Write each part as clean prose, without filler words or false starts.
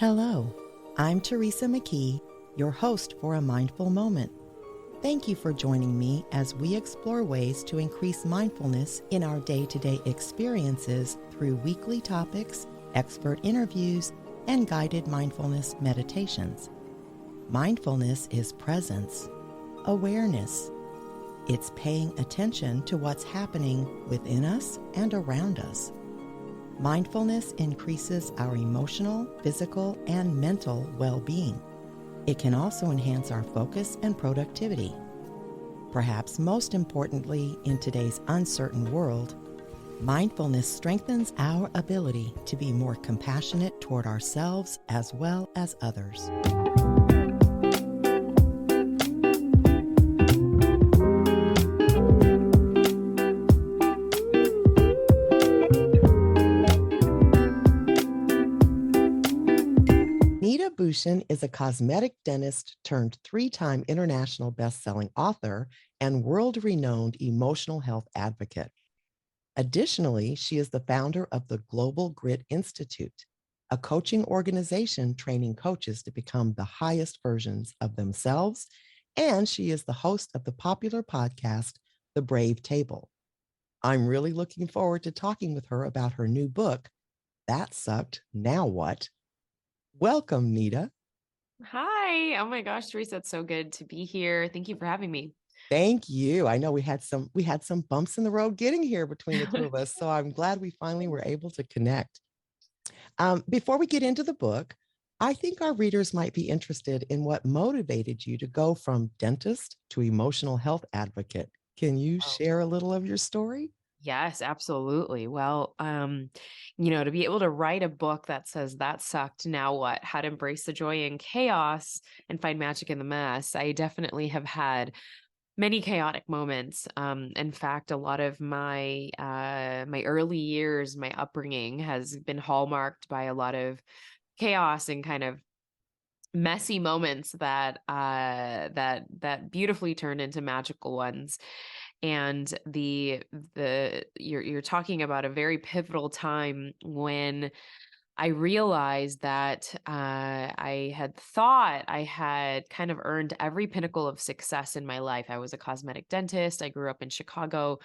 Hello, I'm Teresa McKee, your host for A Mindful Moment. Thank you for joining me as we explore ways to increase mindfulness in our day-to-day experiences through weekly topics, expert interviews, and guided mindfulness meditations. Mindfulness is presence, awareness. It's paying attention to what's happening within us and around us. Mindfulness increases our emotional, physical, and mental well-being. It can also enhance our focus and productivity. Perhaps most importantly, in today's uncertain world, mindfulness strengthens our ability to be more compassionate toward ourselves as well as others. Neeta Bhushan is a cosmetic dentist turned three-time international best-selling author and world-renowned emotional health advocate. Additionally, she is the founder of the Global Grit Institute, a coaching organization training coaches to become the highest versions of themselves, and she is the host of the popular podcast, The Brave Table. I'm really looking forward to talking with her about her new book, That Sucked, Now What? Welcome, Neeta. Hi. Oh my gosh, Teresa, it's so good to be here. Thank you for having me. Thank you. I know we had some bumps in the road getting here between the two of us, so I'm glad we finally were able to connect. Before we get into the book, I think our readers might be interested in what motivated you to go from dentist to emotional health advocate. Can you Oh, share a little of your story? yes, absolutely. Well, to be able to write a book that says that sucked, now what? How to embrace the joy in chaos and find magic in the mess. I definitely have had many chaotic moments. In fact, a lot of my early years, my upbringing has been hallmarked by a lot of chaos and kind of messy moments that beautifully turned into magical ones. And you're talking about a very pivotal time when I realized that I had thought I had kind of earned every pinnacle of success in my life. I was a cosmetic dentist. I grew up in Chicago,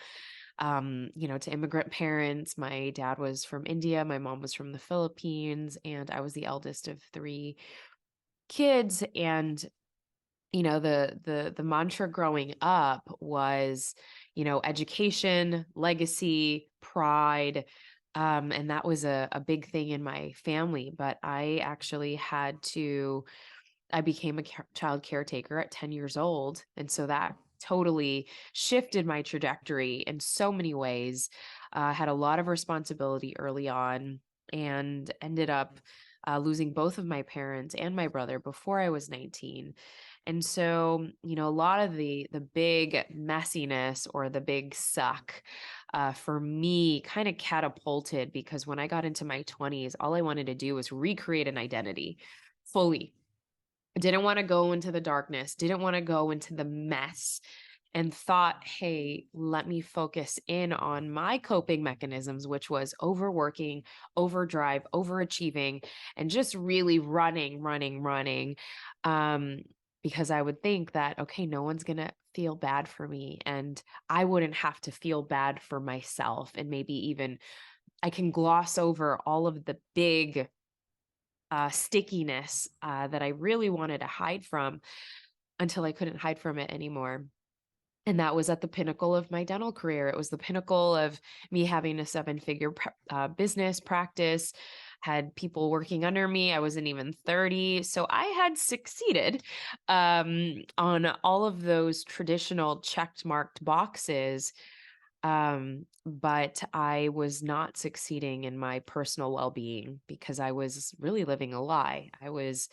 to immigrant parents. My dad was from India, my mom was from the Philippines, and I was the eldest of three kids. And the mantra growing up was, education, legacy, pride. And that was a big thing in my family. But I became a child caretaker at 10 years old. And so that totally shifted my trajectory in so many ways. Had a lot of responsibility early on and ended up losing both of my parents and my brother before I was 19. And so, a lot of the big messiness or the big suck for me kind of catapulted, because when I got into my 20s, all I wanted to do was recreate an identity fully. Didn't want to go into the darkness, didn't want to go into the mess, and thought, hey, let me focus in on my coping mechanisms, which was overworking, overdrive, overachieving, and just really running. Um, because I would think that, okay, no one's going to feel bad for me, and I wouldn't have to feel bad for myself. And maybe even I can gloss over all of the big stickiness that I really wanted to hide from until I couldn't hide from it anymore. And that was at the pinnacle of my dental career. It was the pinnacle of me having a seven-figure business practice, had people working under me. I wasn't even 30. So I had succeeded on all of those traditional checked marked boxes. But I was not succeeding in my personal well-being because I was really living a lie. I was,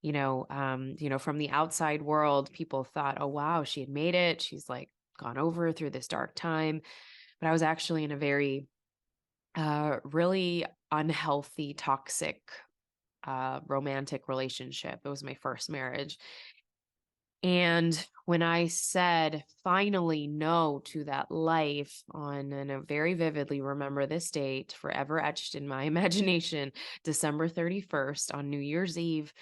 from the outside world, people thought, oh, wow, she had made it. She's like gone over through this dark time. But I was actually in a very, really unhealthy, toxic, romantic relationship. It was my first marriage. And when I said finally no to that life and I very vividly remember this date, forever etched in my imagination, December 31st on New Year's Eve,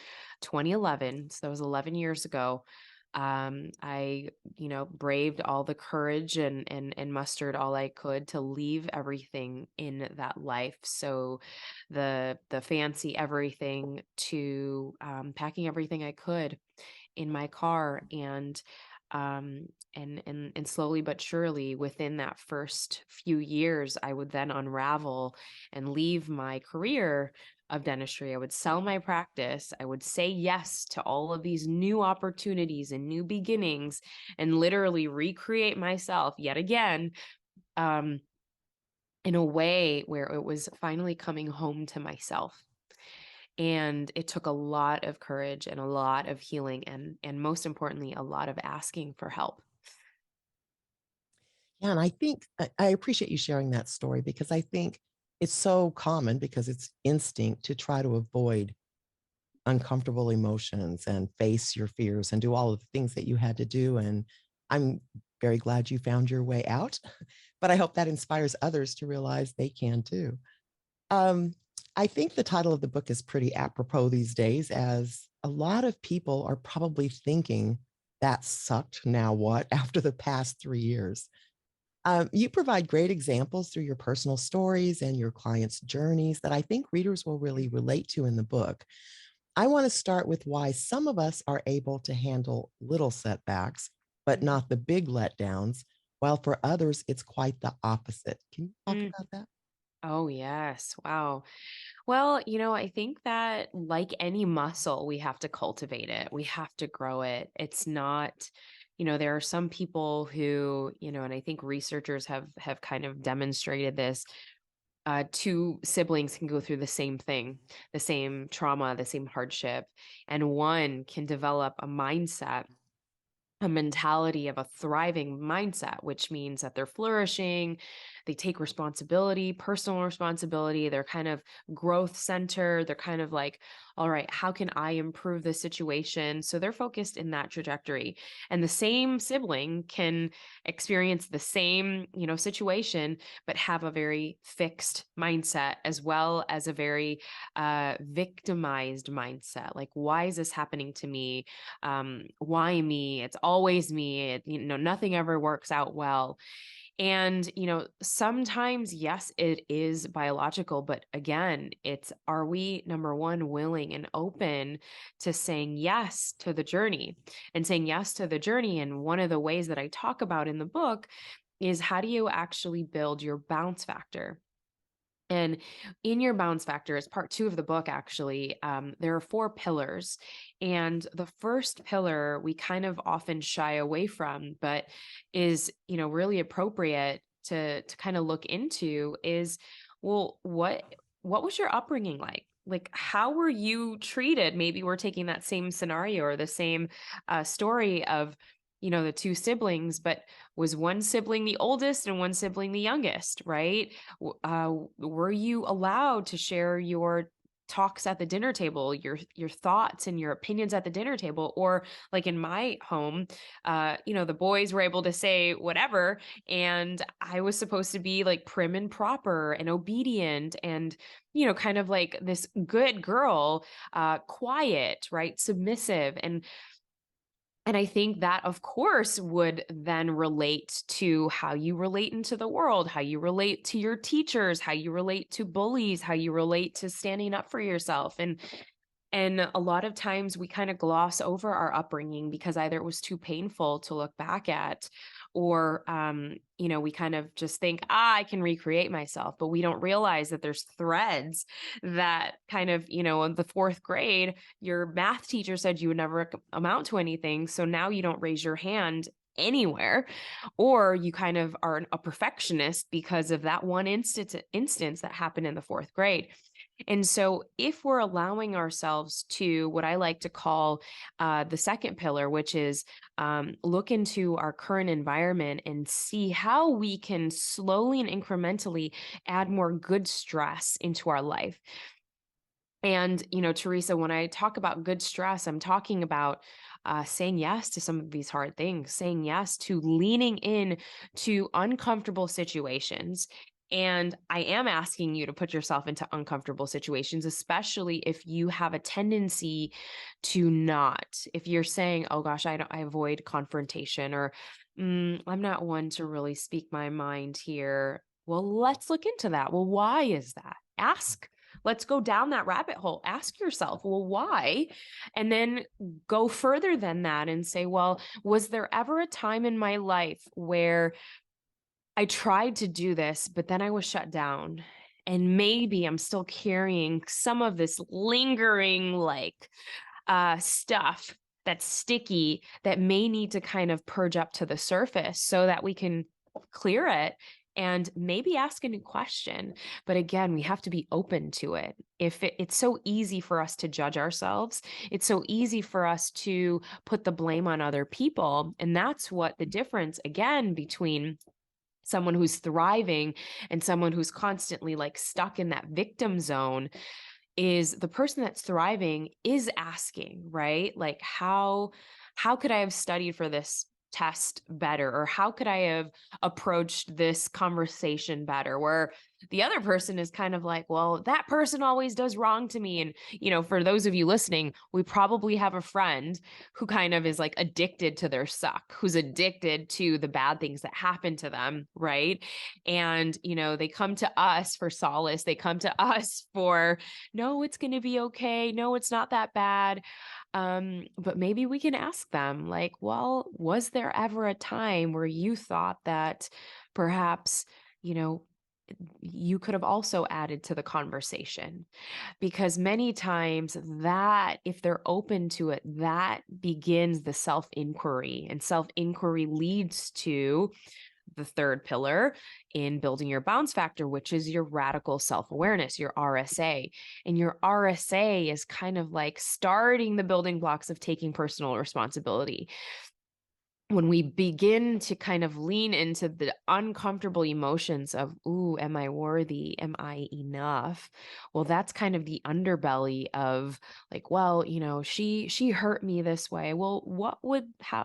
2011. So that was 11 years ago. I, braved all the courage and mustered all I could to leave everything in that life. So the fancy everything to packing everything I could in my car and slowly but surely within that first few years I would then unravel and leave my career of dentistry. I would sell my practice. I would say yes to all of these new opportunities and new beginnings and literally recreate myself yet again, um, in a way where it was finally coming home to myself. And it took a lot of courage and a lot of healing and most importantly, a lot of asking for help. Yeah, and I think I appreciate you sharing that story because I think it's so common because it's instinct to try to avoid uncomfortable emotions and face your fears and do all of the things that you had to do. And I'm very glad you found your way out, but I hope that inspires others to realize they can too. Um, I think the title of the book is pretty apropos these days, as a lot of people are probably thinking that sucked. Now what? After the past 3 years. You provide great examples through your personal stories and your clients' journeys that I think readers will really relate to in the book. I want to start with why some of us are able to handle little setbacks, but Mhm. not the big letdowns, while for others, it's quite the opposite. Can you talk Mm. about that? Oh, yes. Wow. Well, I think that like any muscle, we have to cultivate it. We have to grow it. It's not, there are some people who, and I think researchers have kind of demonstrated this. Two siblings can go through the same thing, the same trauma, the same hardship, and one can develop a mentality of a thriving mindset, which means that they're flourishing, they take responsibility, personal responsibility, they're kind of growth centered, they're kind of like, all right, how can I improve the situation? So they're focused in that trajectory. And the same sibling can experience the same, situation, but have a very fixed mindset as well as a very victimized mindset. Like, why is this happening to me? Why me? It's always me. Nothing ever works out well. And, sometimes, yes, it is biological, but again, it's are we, number one, willing and open to saying yes to the journey and saying yes to the journey? And one of the ways that I talk about in the book is how do you actually build your bounce factor? And in your bounce factor, as part two of the book, actually, there are four pillars. And the first pillar we kind of often shy away from, but is, really appropriate to kind of look into is, well, what was your upbringing like? Like, how were you treated? Maybe we're taking that same scenario or the same story of, the two siblings, but was one sibling the oldest and one sibling the youngest, right? Were you allowed to share your talks at the dinner table, your thoughts and your opinions at the dinner table? Or like in my home, the boys were able to say whatever, and I was supposed to be like prim and proper and obedient and kind of like this good girl, quiet, right, submissive. And I think that, of course, would then relate to how you relate into the world, how you relate to your teachers, how you relate to bullies, how you relate to standing up for yourself. And a lot of times we kind of gloss over our upbringing because either it was too painful to look back at, or we kind of just think, I can recreate myself, but we don't realize that there's threads that kind of, in the fourth grade, your math teacher said you would never amount to anything. So now you don't raise your hand anywhere, or you kind of are a perfectionist because of that one instance that happened in the fourth grade. And so, if we're allowing ourselves to what I like to call the second pillar, which is look into our current environment and see how we can slowly and incrementally add more good stress into our life. And, Teresa, when I talk about good stress, I'm talking about saying yes to some of these hard things, saying yes to leaning in to uncomfortable situations. And I am asking you to put yourself into uncomfortable situations, especially if you have a tendency to not. If you're saying, "Oh gosh, I avoid confrontation," or "I'm not one to really speak my mind here." Well, let's look into that. Well, why is that? Ask. Let's go down that rabbit hole. Ask yourself, well, why? And then go further than that and say, well, was there ever a time in my life where I tried to do this, but then I was shut down? And maybe I'm still carrying some of this lingering, stuff that's sticky that may need to kind of purge up to the surface so that we can clear it and maybe ask a new question. But again, we have to be open to it. If it's so easy for us to judge ourselves, it's so easy for us to put the blame on other people. And that's what the difference, again, between someone who's thriving and someone who's constantly like stuck in that victim zone is the person that's thriving is asking, right? Like how could I have studied for this test better, or how could I have approached this conversation better? Where the other person is kind of like, well, that person always does wrong to me. And for those of you listening, we probably have a friend who kind of is like addicted to their suck, who's addicted to the bad things that happen to them, right? And they come to us for solace, they come to us for, no, it's going to be okay. No, it's not that bad. But maybe we can ask them, like, well, was there ever a time where you thought that perhaps, you know, you could have also added to the conversation? Because many times that, if they're open to it, that begins the self inquiry, and self inquiry leads to the third pillar in building your bounce factor, which is your radical self awareness, your RSA. And your RSA is kind of like starting the building blocks of taking personal responsibility. When we begin to kind of lean into the uncomfortable emotions of, ooh, am I worthy? Am I enough? Well, that's kind of the underbelly of like, well, she hurt me this way. Well,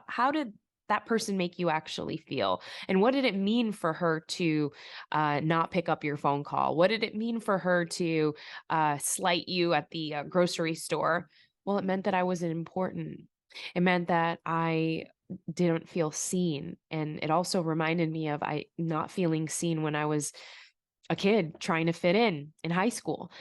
how did that person make you actually feel? And what did it mean for her to not pick up your phone call? What did it mean for her to slight you at the grocery store? Well, it meant that I wasn't important. It meant that I didn't feel seen. And it also reminded me of I not feeling seen when I was a kid trying to fit in high school.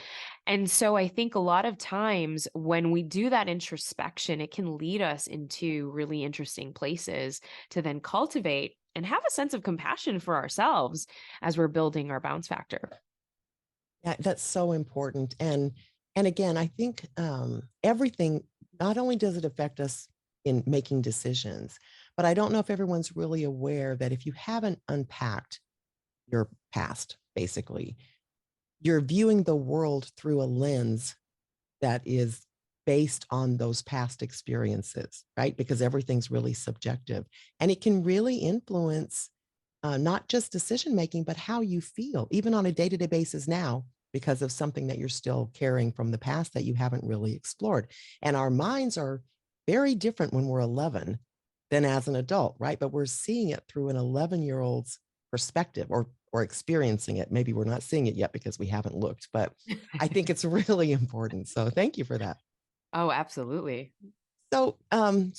And so I think a lot of times when we do that introspection, it can lead us into really interesting places to then cultivate and have a sense of compassion for ourselves as we're building our bounce factor. Yeah, that's so important. And again, I think everything, not only does it affect us in making decisions, but I don't know if everyone's really aware that if you haven't unpacked your past, basically, you're viewing the world through a lens that is based on those past experiences, right? Because everything's really subjective, and it can really influence not just decision making, but how you feel, even on a day to day basis now, because of something that you're still carrying from the past that you haven't really explored. And our minds are very different when we're 11 than as an adult, right? But we're seeing it through an 11-year-old's perspective, or experiencing it. Maybe we're not seeing it yet because we haven't looked, but I think it's really important. So thank you for that. Oh, absolutely. So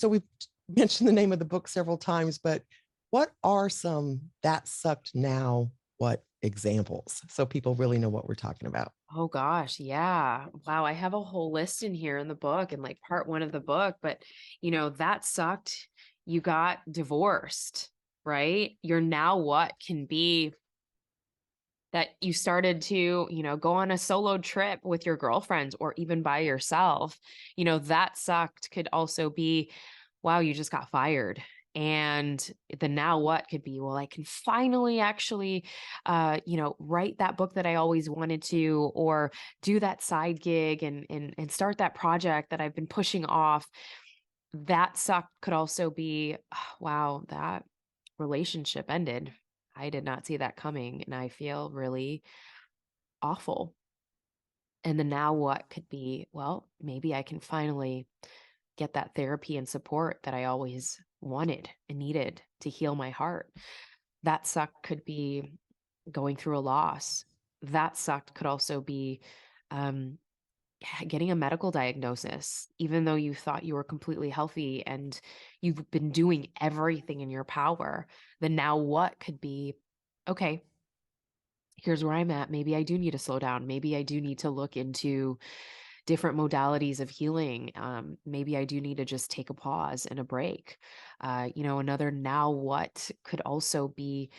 we've mentioned the name of the book several times, but what are some that sucked now what examples so people really know what we're talking about? Oh gosh, yeah. Wow, I have a whole list in here in the book and like part one of the book, but that sucked. You got divorced, right? Your now what can be that you started to, go on a solo trip with your girlfriends or even by yourself. That sucked could also be, wow, you just got fired. And the now what could be, well, I can finally actually, write that book that I always wanted to, or do that side gig and start that project that I've been pushing off. That suck could also be, wow, that relationship ended. I did not see that coming, and I feel really awful. And the now what could be, well, maybe I can finally get that therapy and support that I always wanted and needed to heal my heart. That suck could be going through a loss. That suck could also be um, getting a medical diagnosis, even though you thought you were completely healthy and you've been doing everything in your power. The now what could be, okay, here's where I'm at. Maybe I do need to slow down. Maybe I do need to look into different modalities of healing. Maybe I do need to just take a pause and a break. Another now what could also be,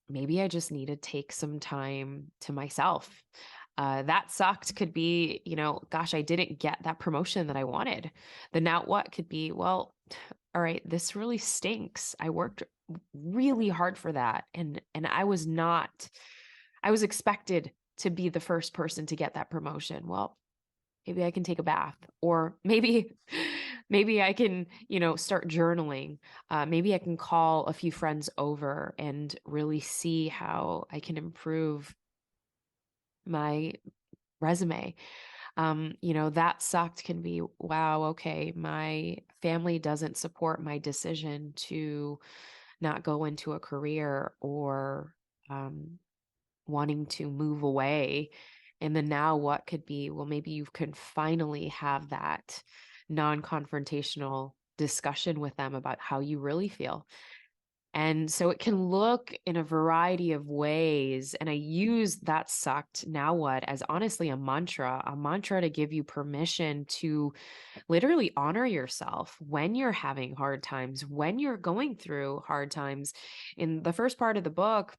maybe I just need to take some time to myself. That sucked could be, gosh, I didn't get that promotion that I wanted. The now what could be, well, all right, this really stinks. I worked really hard for that. And I was expected to be the first person to get that promotion. Well, maybe I can take a bath, or maybe I can, start journaling. Maybe I can call a few friends over and really see how I can improve my resume. That sucked can be, wow, okay, my family doesn't support my decision to not go into a career, or wanting to move away. And then now what could be, well, maybe you could finally have that non-confrontational discussion with them about how you really feel. And so it can look in a variety of ways. And I use that sucked now what as honestly a mantra to give you permission to literally honor yourself when you're having hard times, when you're going through hard times. In the first part of the book,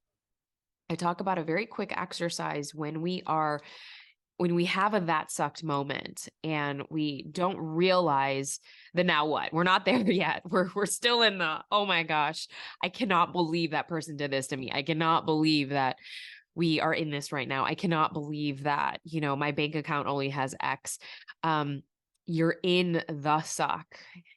I talk about a very quick exercise when we have a that sucked moment and we don't realize the now what. We're not there yet. We're still in the, oh my gosh, I cannot believe that person did this to me. I cannot believe that we are in this right now. I cannot believe that, my bank account only has X. You're in the suck.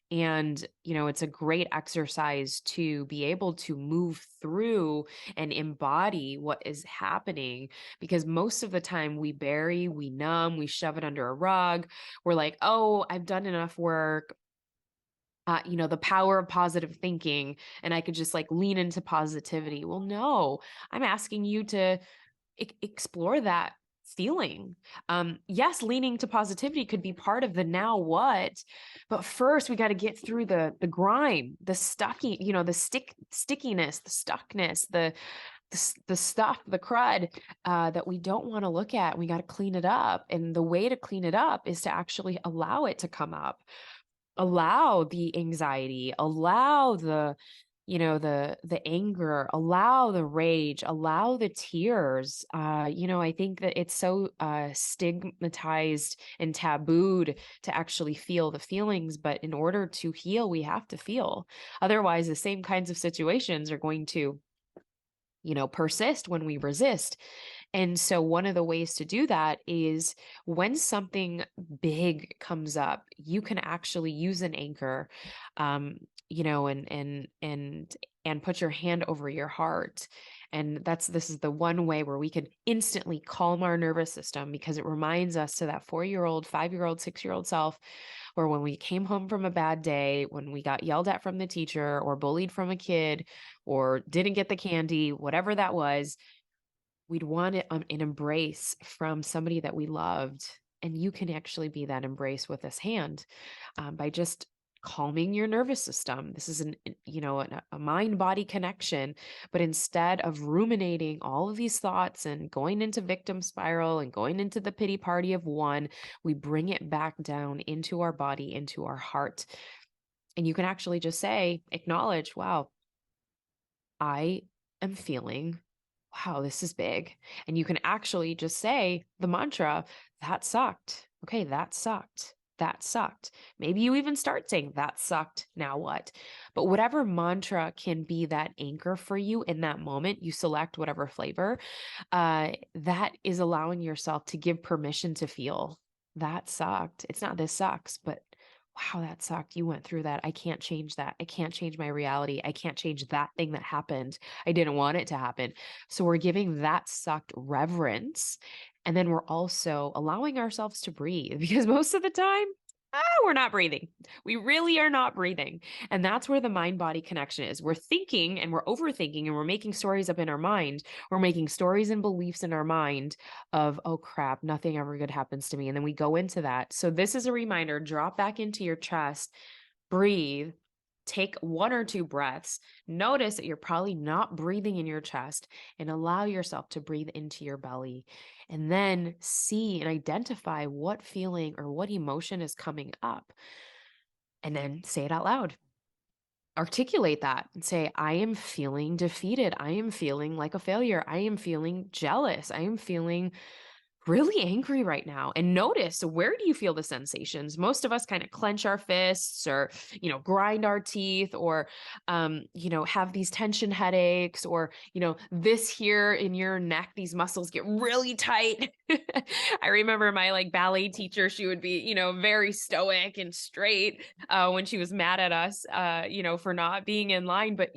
And, it's a great exercise to be able to move through and embody what is happening, because most of the time we bury, we numb, we shove it under a rug. We're like, oh, I've done enough work. The power of positive thinking, and I could just like lean into positivity. Well, no, I'm asking you to explore that feeling. Yes, leaning to positivity could be part of the now what, but first we got to get through the grime, the stucky, the stickiness, the stuckness, the stuff, the crud that we don't want to look at. We got to clean it up, and the way to clean it up is to actually allow it to come up, allow the anxiety, allow the anger, allow the rage, allow the tears. I think that it's so stigmatized and tabooed to actually feel the feelings, but in order to heal, we have to feel. Otherwise, the same kinds of situations are going to persist when we resist. And so one of the ways to do that is when something big comes up, you can actually use an anchor, and put your hand over your heart. And this is the one way where we can instantly calm our nervous system, because it reminds us to that 4-year-old, 5-year-old, 6-year-old self, or when we came home from a bad day, when we got yelled at from the teacher or bullied from a kid or didn't get the candy, whatever that was, we'd want an embrace from somebody that we loved. And you can actually be that embrace with this hand, by just calming your nervous system. This is a mind-body connection. But instead of ruminating all of these thoughts and going into victim spiral and going into the pity party of one, we bring it back down into our body, into our heart. And you can actually just acknowledge, wow, I am feeling, wow, this is big. And you can actually just say the mantra, that sucked. Okay, that sucked. That sucked. Maybe you even start saying, that sucked. Now what? But whatever mantra can be that anchor for you in that moment, you select whatever flavor, that is allowing yourself to give permission to feel that sucked. It's not this sucks, but wow, that sucked. You went through that. I can't change that. I can't change my reality. I can't change that thing that happened. I didn't want it to happen. So we're giving that sucked reverence. And then we're also allowing ourselves to breathe because most of the time, we're not breathing. We really are not breathing. And that's where the mind body connection is. We're thinking and we're overthinking and we're making stories up in our mind. We're making stories and beliefs in our mind of, oh crap, nothing ever good happens to me. And then we go into that. So this is a reminder, drop back into your chest, breathe, take 1 or 2 breaths. Notice that you're probably not breathing in your chest and allow yourself to breathe into your belly. And then see and identify what feeling or what emotion is coming up. And then say it out loud. Articulate that and say, I am feeling defeated. I am feeling like a failure. I am feeling jealous. I am feeling really angry right now. And notice, where do you feel the sensations? Most of us kind of clench our fists or, grind our teeth or, have these tension headaches or, this here in your neck, these muscles get really tight. I remember my like ballet teacher, she would be, very stoic and straight when she was mad at us, for not being in line. But,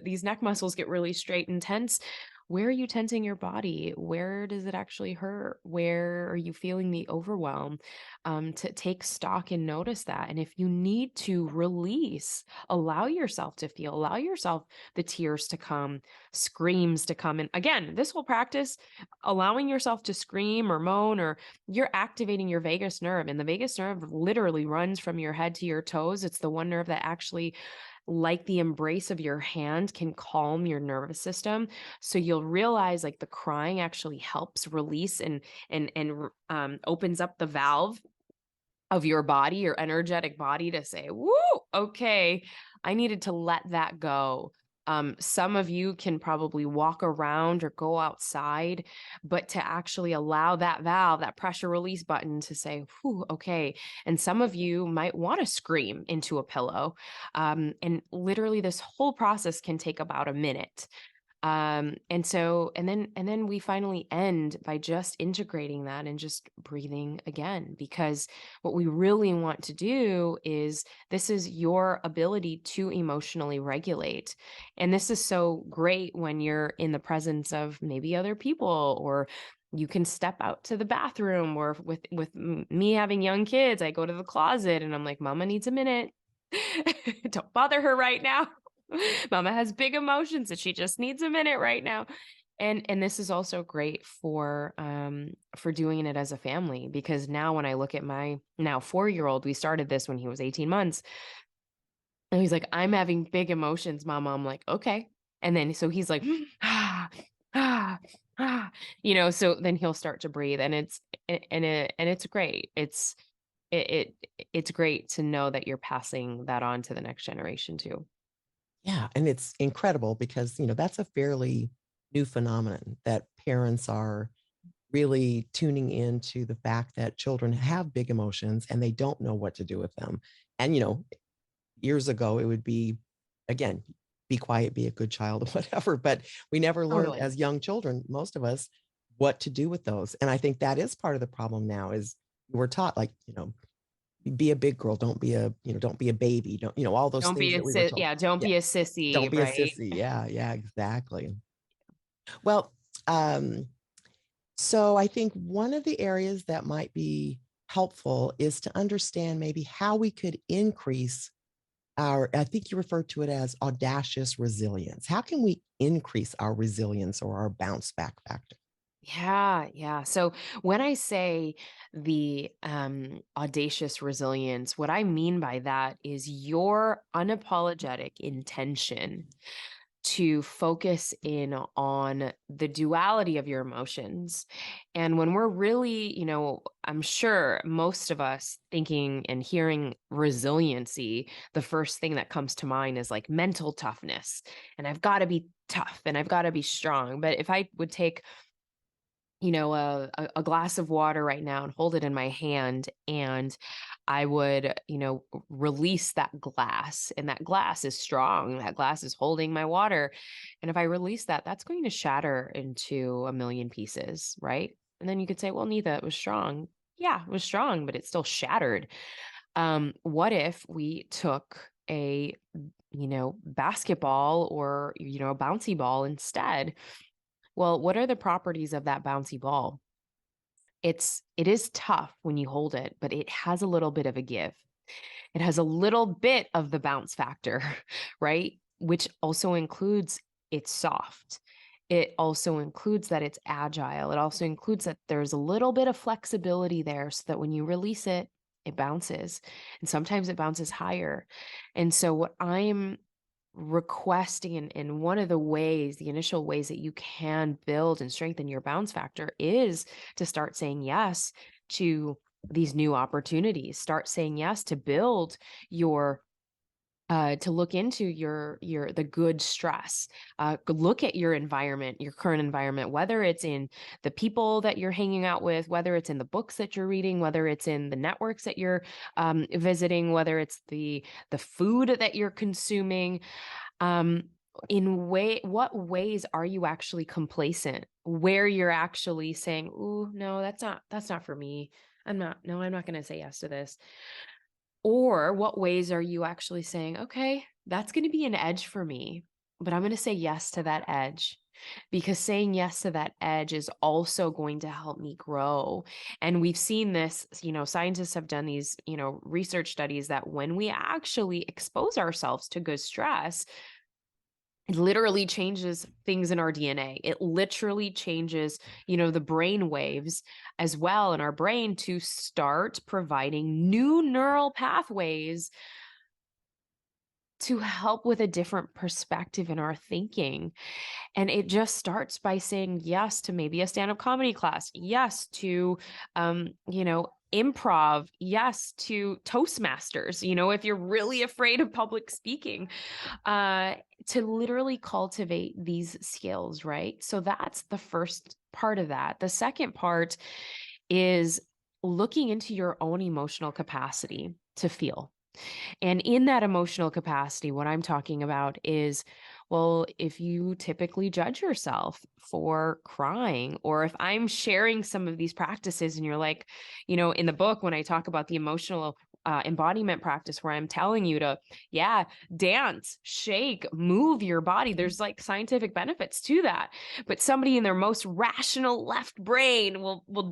these neck muscles get really straight and tense. Where are you tensing your body? Where does it actually hurt? Where are you feeling the overwhelm? To take stock and notice that. And if you need to release, allow yourself to feel, allow yourself the tears to come, screams to come. And again, this whole practice, allowing yourself to scream or moan, or you're activating your vagus nerve. And the vagus nerve literally runs from your head to your toes. It's the one nerve that actually, like the embrace of your hand, can calm your nervous system. So you'll realize like the crying actually helps release and opens up the valve of your body, your energetic body, to say, woo, okay, I needed to let that go. Some of you can probably walk around or go outside, but to actually allow that valve, that pressure release button, to say, whew, okay. And some of you might want to scream into a pillow. And literally this whole process can take about a minute. And then we finally end by just integrating that and just breathing again, because what we really want to do is, this is your ability to emotionally regulate. And this is so great when you're in the presence of maybe other people, or you can step out to the bathroom, or with me having young kids, I go to the closet and I'm like, mama needs a minute. Don't bother her right now. Mama has big emotions and she just needs a minute right now. And this is also great for doing it as a family, because now when I look at my now 4-year-old, we started this when he was 18 months. And he's like, I'm having big emotions, mama. I'm like, okay. And then so he's like, ah, ah, ah, so then he'll start to breathe, and it's great. It's great to know that you're passing that on to the next generation too. Yeah, and it's incredible because, that's a fairly new phenomenon that parents are really tuning into the fact that children have big emotions and they don't know what to do with them. And, years ago, it would be, again, be quiet, be a good child, whatever. But we never learned Totally. as young children, most of us, what to do with those. And I think that is part of the problem now is we're taught like, be a big girl, don't be a baby, don't, all those Don't things be a that we were told. yeah, don't Yeah. be a Don't sissy, be a right? sissy. Yeah, yeah, exactly. Well, um, so I think one of the areas that might be helpful is to understand maybe how we could increase our, I think you referred to it as audacious resilience. How can we increase our resilience or our bounce back factor? Yeah, yeah. So when I say the audacious resilience, what I mean by that is your unapologetic intention to focus in on the duality of your emotions. And when we're really, I'm sure most of us thinking and hearing resiliency, the first thing that comes to mind is like mental toughness. And I've got to be tough and I've got to be strong. But if I would take, a glass of water right now and hold it in my hand, and I would, release that glass, and that glass is strong. That glass is holding my water. And if I release that, that's going to shatter into a million pieces, right? And then you could say, well, Neitha, it was strong. Yeah, it was strong, but it still shattered. What if we took a, basketball or, a bouncy ball instead? Well, what are the properties of that bouncy ball? it is tough when you hold it, but it has a little bit of a give. It has a little bit of the bounce factor, right? Which also includes it's soft. It also includes that it's agile. It also includes that there's a little bit of flexibility there so that when you release it, it bounces. And sometimes it bounces higher. And so, what I'm requesting, and one of the ways, the initial ways that you can build and strengthen your bounce factor is to start saying yes to these new opportunities. Start saying yes to build your to look into your the good stress. Look at your environment, your current environment, whether it's in the people that you're hanging out with, whether it's in the books that you're reading, whether it's in the networks that you're visiting, whether it's the food that you're consuming. um what ways are you actually complacent, where you're actually saying, "Ooh, no, that's not for me. I'm not going to say yes to this." Or what ways are you actually saying, "Okay, that's going to be an edge for me, but I'm going to say yes to that edge." Because saying yes to that edge is also going to help me grow. And we've seen this, scientists have done these, research studies that when we actually expose ourselves to good stress, it literally changes things in our DNA. It literally changes, the brain waves as well in our brain to start providing new neural pathways to help with a different perspective in our thinking. And it just starts by saying yes to maybe a stand-up comedy class, yes to improv, yes to Toastmasters, if you're really afraid of public speaking, uh, to literally cultivate these skills, right? So that's the first part of that. The second part is looking into your own emotional capacity to feel. And in that emotional capacity, what I'm talking about is, well, if you typically judge yourself for crying, or if I'm sharing some of these practices and you're like, in the book, when I talk about the emotional embodiment practice, where I'm telling you to, yeah, dance, shake, move your body. There's like scientific benefits to that. But somebody in their most rational left brain will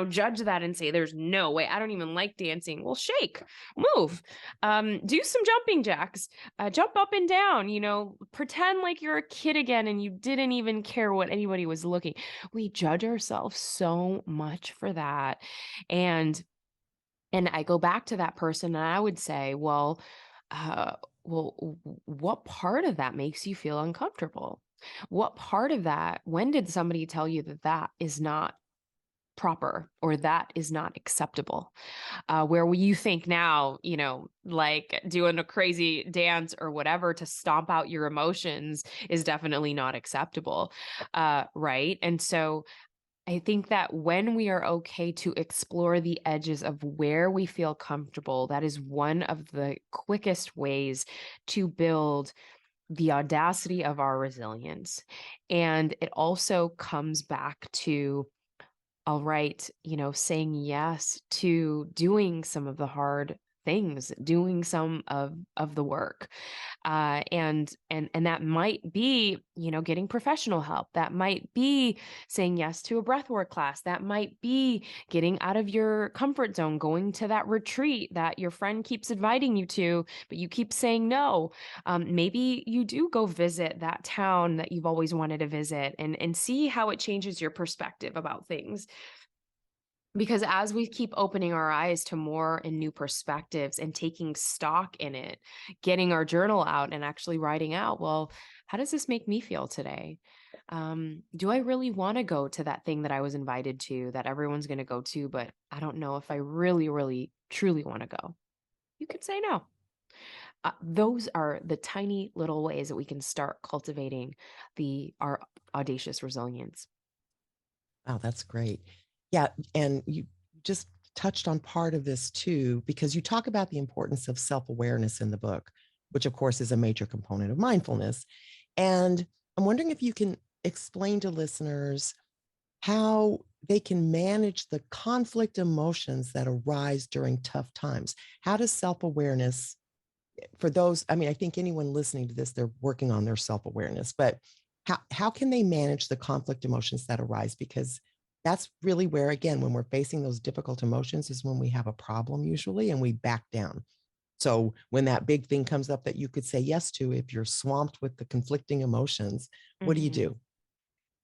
judge that and say, "There's no way. I don't even like dancing." Well, shake, move, do some jumping jacks, jump up and down, pretend like you're a kid again and you didn't even care what anybody was looking. We judge ourselves so much for that. And I go back to that person and I would say, well, what part of that makes you feel uncomfortable? What part of that, when did somebody tell you that that is not proper or that is not acceptable? Where you think now, like doing a crazy dance or whatever to stomp out your emotions is definitely not acceptable. Right. And so I think that when we are okay to explore the edges of where we feel comfortable, that is one of the quickest ways to build the audacity of our resilience. And it also comes back to, all right, saying yes to doing some of the hard things, doing some of the work. And that might be, getting professional help. That might be saying yes to a breathwork class. That might be getting out of your comfort zone, going to that retreat that your friend keeps inviting you to, but you keep saying no. Maybe you do go visit that town that you've always wanted to visit, and see how it changes your perspective about things. Because as we keep opening our eyes to more and new perspectives and taking stock in it, getting our journal out and actually writing out, well, how does this make me feel today? Do I really want to go to that thing that I was invited to, that everyone's going to go to, but I don't know if I really, really, truly want to go? You could say no. Those are the tiny little ways that we can start cultivating our audacious resilience. Wow, that's great. Yeah, and you just touched on part of this too, because you talk about the importance of self-awareness in the book, which of course is a major component of mindfulness. And I'm wondering if you can explain to listeners how they can manage the conflict emotions that arise during tough times. How does self-awareness, for those, I mean, I think anyone listening to this, they're working on their self-awareness, but how can they manage the conflict emotions that arise? Because That's really where, again, when we're facing those difficult emotions is when we have a problem usually, and we back down. So when that big thing comes up that you could say yes to, if you're swamped with the conflicting emotions, what do you Mhm. do?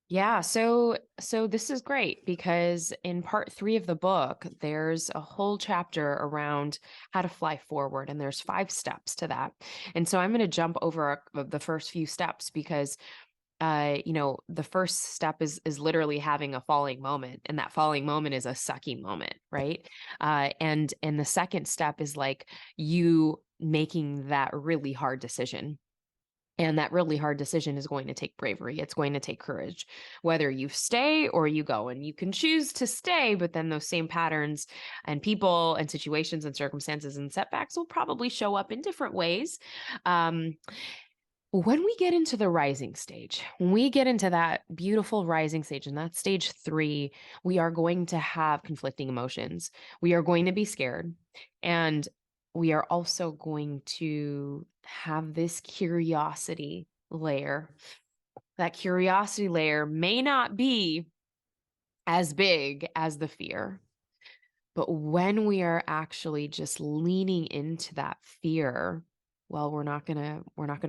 Yeah, so this is great because in part 3 of the book, there's a whole chapter around how to fly forward, and there's 5 steps to that. And so I'm going to jump over the first few steps because the first step is literally having a falling moment, and that falling moment is a sucky moment, right? And the second step is like you making that really hard decision. And that really hard decision is going to take bravery. It's going to take courage, whether you stay or you go. And you can choose to stay, but then those same patterns and people and situations and circumstances and setbacks will probably show up in different ways. Um, when we get into the rising stage, when we get into that beautiful rising stage, and that's stage 3, we are going to have conflicting emotions. We are going to be scared. And we are also going to have this curiosity layer. That curiosity layer may not be as big as the fear. But when we are actually just leaning into that fear, well, we're not gonna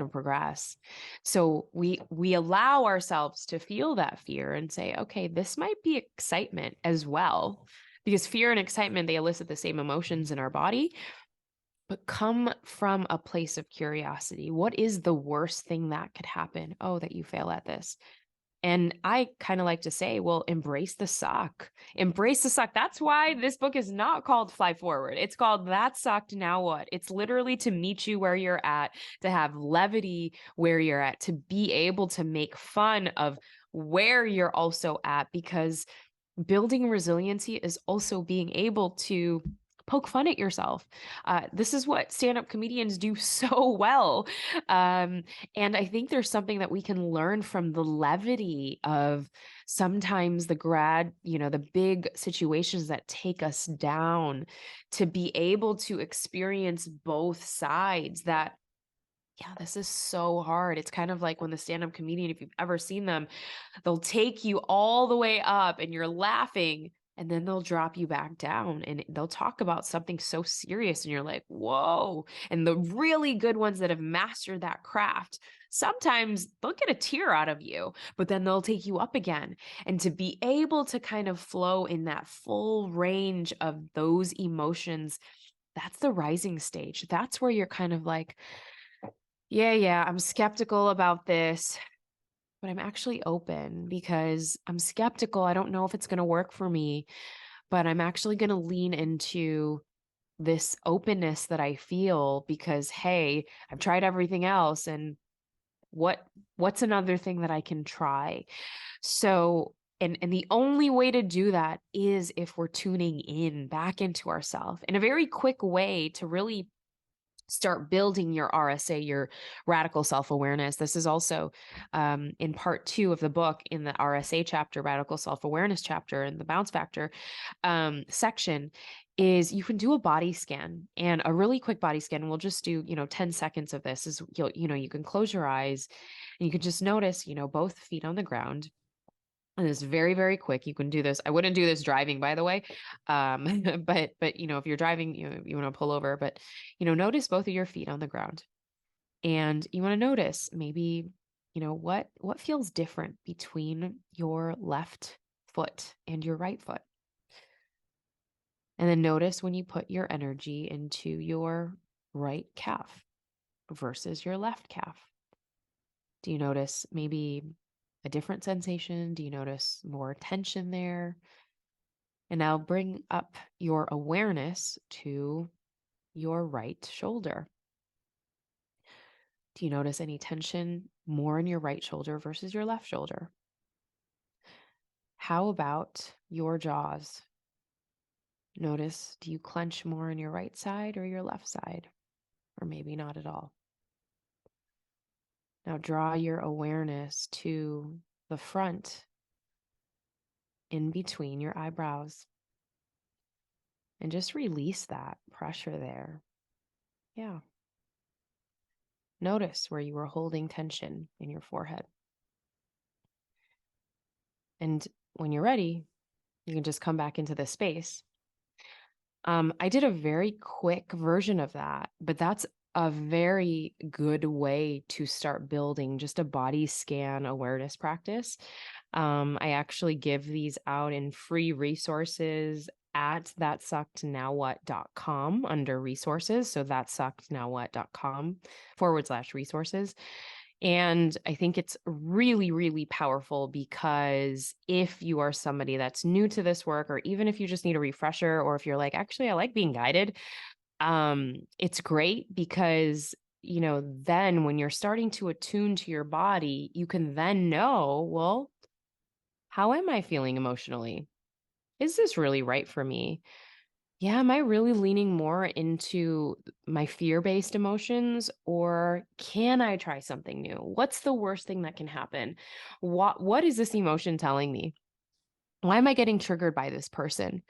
progress. So we allow ourselves to feel that fear and say, okay, this might be excitement as well. Because fear and excitement, they elicit the same emotions in our body, but come from a place of curiosity. What is the worst thing that could happen? Oh, that you fail at this. And I kind of like to say, well, embrace the suck. Embrace the suck. That's why this book is not called Fly Forward. It's called That Sucked, Now What? It's literally to meet you where you're at, to have levity where you're at, to be able to make fun of where you're also at, because building resiliency is also being able to poke fun at yourself. This is what stand-up comedians do so well. Um, and I think there's something that we can learn from the levity of sometimes the big situations that take us down, to be able to experience both sides. That, yeah, this is so hard. It's kind of like when the stand-up comedian, if you've ever seen them, they'll take you all the way up and you're laughing, and then they'll drop you back down and they'll talk about something so serious and you're like, whoa. And the really good ones that have mastered that craft, sometimes they'll get a tear out of you, but then they'll take you up again. And to be able to kind of flow in that full range of those emotions, that's the rising stage. That's where you're kind of like, yeah, I'm skeptical about this, but I'm actually open because I'm skeptical. I don't know if it's going to work for me, but I'm actually going to lean into this openness that I feel because, hey, I've tried everything else, and what's another thing that I can try? So, and the only way to do that is if we're tuning in back into ourselves in a very quick way to really start building your RSA, your radical self awareness. This is also in part 2 of the book, in the RSA chapter, radical self awareness chapter, in the bounce factor section. Is you can do a body scan, and a really quick body scan. We'll just do 10 seconds of this. Is you can close your eyes and you can just notice both feet on the ground. And it's very, very quick. You can do this. I wouldn't do this driving, by the way. But if you're driving, you want to pull over, but notice both of your feet on the ground. And you want to notice maybe, what feels different between your left foot and your right foot. And then notice when you put your energy into your right calf versus your left calf. Do you notice maybe a different sensation? Do you notice more tension there? And now bring up your awareness to your right shoulder. Do you notice any tension more in your right shoulder versus your left shoulder? How about your jaws? Notice, do you clench more in your right side or your left side? Or maybe not at all. Now draw your awareness to the front, in between your eyebrows, and just release that pressure there. Yeah. Notice where you are holding tension in your forehead. And when you're ready, You can just come back into this space. I did a very quick version of that, but that's a very good way to start building just a body scan awareness practice. I actually give these out in free resources at thatsuckednowwhat.com under resources. So thatsuckednowwhat.com/resources. And I think it's really, really powerful because if you are somebody that's new to this work, or even if you just need a refresher, or if you're like, actually, I like being guided, it's great because, then when you're starting to attune to your body, you can then know, well, how am I feeling emotionally? Is this really right for me? Yeah, am I really leaning more into my fear-based emotions, or can I try something new? What's the worst thing that can happen? What is this emotion telling me? Why am I getting triggered by this person?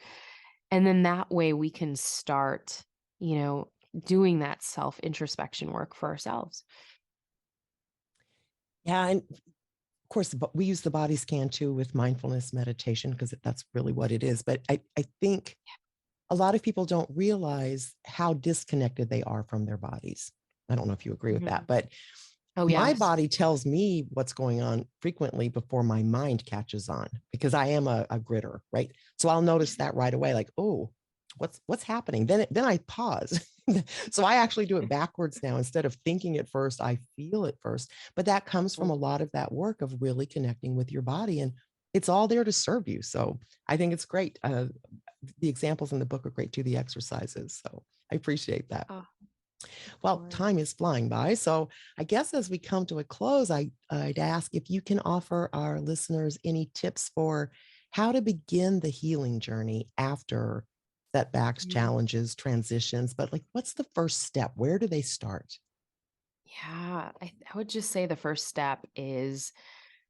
And then that way we can start, you know, doing that self-introspection work for ourselves. Yeah. And of course, but we use the body scan too with mindfulness meditation because that's really what it is. But I think a lot of people don't realize how disconnected they are from their bodies. I don't know if you agree with that, Mhm. but Oh, my yes. body tells me what's going on frequently before my mind catches on because I am a gritter, right? So I'll notice that right away, like, oh, what's happening? Then I pause. So I actually do it backwards now. Instead of thinking it first, I feel it first. But that comes from a lot of that work of really connecting with your body, and it's all there to serve you. So I think it's great. The examples in the book are great too, the exercises. So I appreciate that. Oh, of Well, course. time is flying by. So I guess as we come to a close, I'd ask if you can offer our listeners any tips for how to begin the healing journey after setbacks, Mm. challenges, transitions. But like, what's the first step? Where do they start? Yeah, I would just say the first step is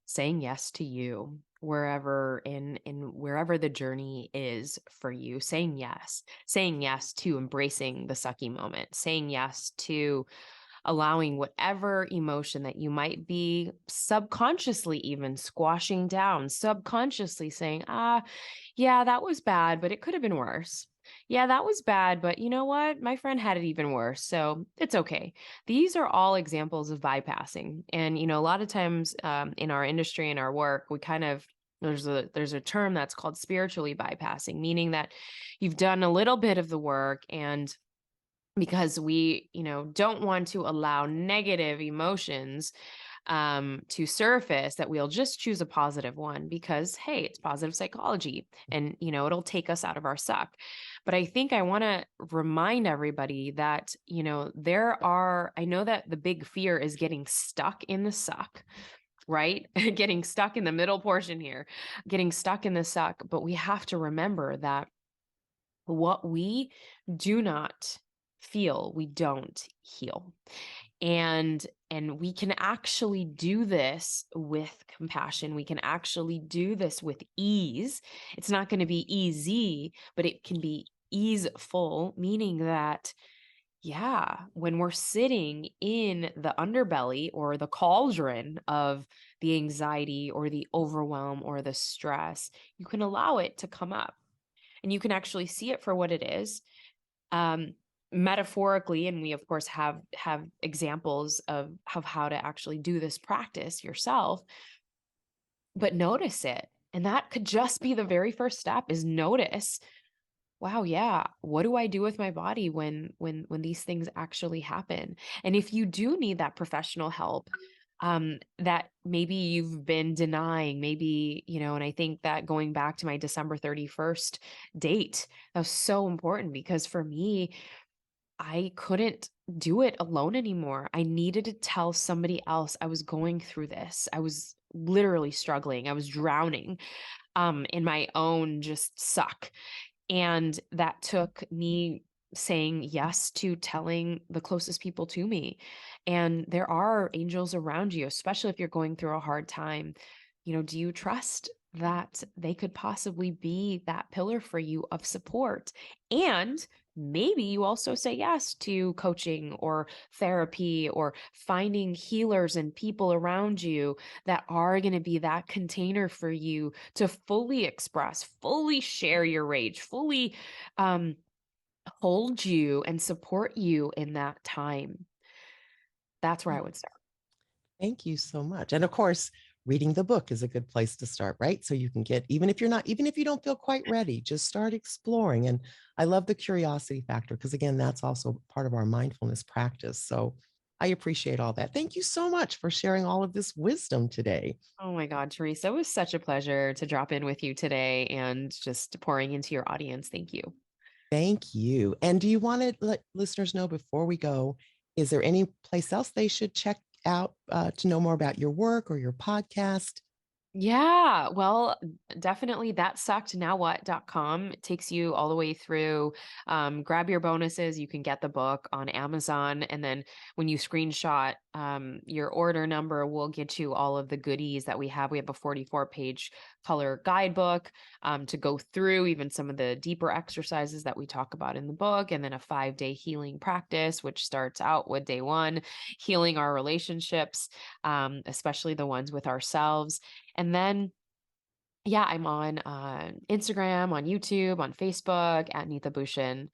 saying yes to you wherever in wherever the journey is for you. Saying yes to embracing the sucky moment, saying yes to allowing whatever emotion that you might be subconsciously even squashing down, subconsciously saying, yeah, that was bad, but it could have been worse. Yeah, that was bad, but you know what? My friend had it even worse. So it's okay. These are all examples of bypassing. And, a lot of times in our industry and our work, we kind of, there's a term that's called spiritually bypassing, meaning that you've done a little bit of the work, and because we don't want to allow negative emotions to surface, that we'll just choose a positive one because, hey, it's positive psychology, and it'll take us out of our suck. But I think I want to remind everybody that I know that the big fear is getting stuck in the suck, right? Getting stuck in the middle portion here, getting stuck in the suck. But we have to remember that what we do not feel, we don't heal. And we can actually do this with compassion. We can actually do this with ease. It's not going to be easy, but it can be easeful, meaning that, yeah, when we're sitting in the underbelly or the cauldron of the anxiety or the overwhelm or the stress, you can allow it to come up, and you can actually see it for what it is, um, metaphorically. And we of course have examples of how to actually do this practice yourself, but notice it. And that could just be the very first step, is notice, wow, yeah, what do I do with my body when these things actually happen? And if you do need that professional help, that maybe you've been denying, maybe, and I think that going back to my December 31st date, that was so important, because for me, I couldn't do it alone anymore. I needed to tell somebody else I was going through this. I was literally struggling. I was drowning in my own just suck. And that took me saying yes to telling the closest people to me. And there are angels around you, especially if you're going through a hard time. Do you trust that they could possibly be that pillar for you of support? And maybe you also say yes to coaching or therapy or finding healers and people around you that are going to be that container for you to fully express, fully share your rage, fully um, hold you and support you in that time. That's where I would start. Thank you so much. And of course, reading the book is a good place to start, right? So you can get, even if you don't feel quite ready, just start exploring. And I love the curiosity factor because, again, that's also part of our mindfulness practice. So I appreciate all that. Thank you so much for sharing all of this wisdom today. Oh my God, Teresa, it was such a pleasure to drop in with you today and just pouring into your audience. Thank you. Thank you. And do you want to let listeners know before we go, is there any place else they should check out to know more about your work or your podcast? Yeah, well, definitely that sucked now what.com. It takes you all the way through. Grab your bonuses. You can get the book on Amazon. And then when you screenshot your order number, we'll get you all of the goodies that we have. We have a 44-page color guidebook to go through even some of the deeper exercises that we talk about in the book. And then a 5-day healing practice, which starts out with day one, healing our relationships, especially the ones with ourselves. And then, yeah, I'm on Instagram, on YouTube, on Facebook at Neeta Bhushan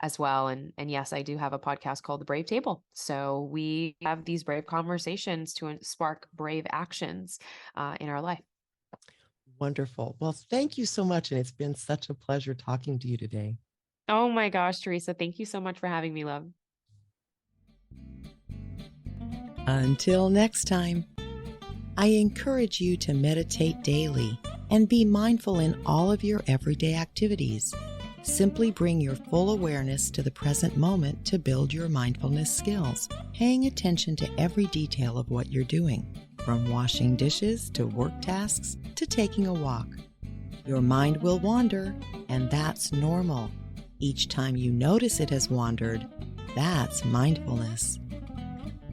as well. And yes, I do have a podcast called The Brave Table. So we have these brave conversations to spark brave actions in our life. Wonderful. Well, thank you so much. And it's been such a pleasure talking to you today. Oh my gosh, Teresa, thank you so much for having me, love. Until next time, I encourage you to meditate daily and be mindful in all of your everyday activities. Simply bring your full awareness to the present moment to build your mindfulness skills, paying attention to every detail of what you're doing, from washing dishes to work tasks to taking a walk. Your mind will wander, and that's normal. Each time you notice it has wandered, that's mindfulness.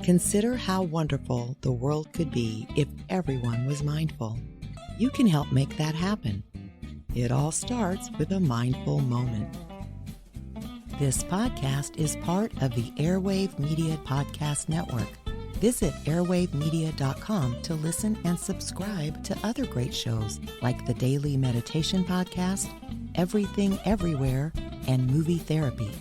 Consider how wonderful the world could be if everyone was mindful. You can help make that happen. It all starts with a mindful moment. This podcast is part of the Airwave Media Podcast Network. Visit airwavemedia.com to listen and subscribe to other great shows like the Daily Meditation Podcast, Everything Everywhere, and Movie Therapy.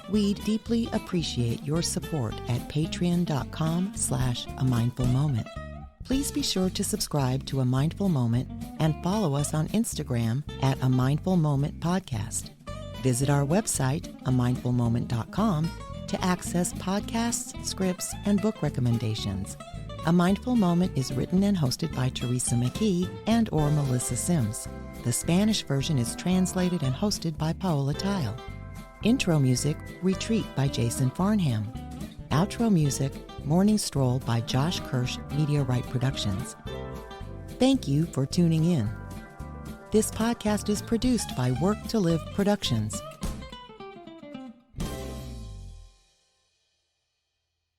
We deeply appreciate your support at patreon.com/amindfulmoment. Please be sure to subscribe to A Mindful Moment and follow us on Instagram at A Mindful Moment Podcast. Visit our website, amindfulmoment.com, to access podcasts, scripts, and book recommendations. A Mindful Moment is written and hosted by Teresa McKee and/or Melissa Sims. The Spanish version is translated and hosted by Paola Tile. Intro music, Retreat by Jason Farnham. Outro music, Morning Stroll by Josh Kirsch, Media Right Productions. Thank you for tuning in. This podcast is produced by Work to Live Productions.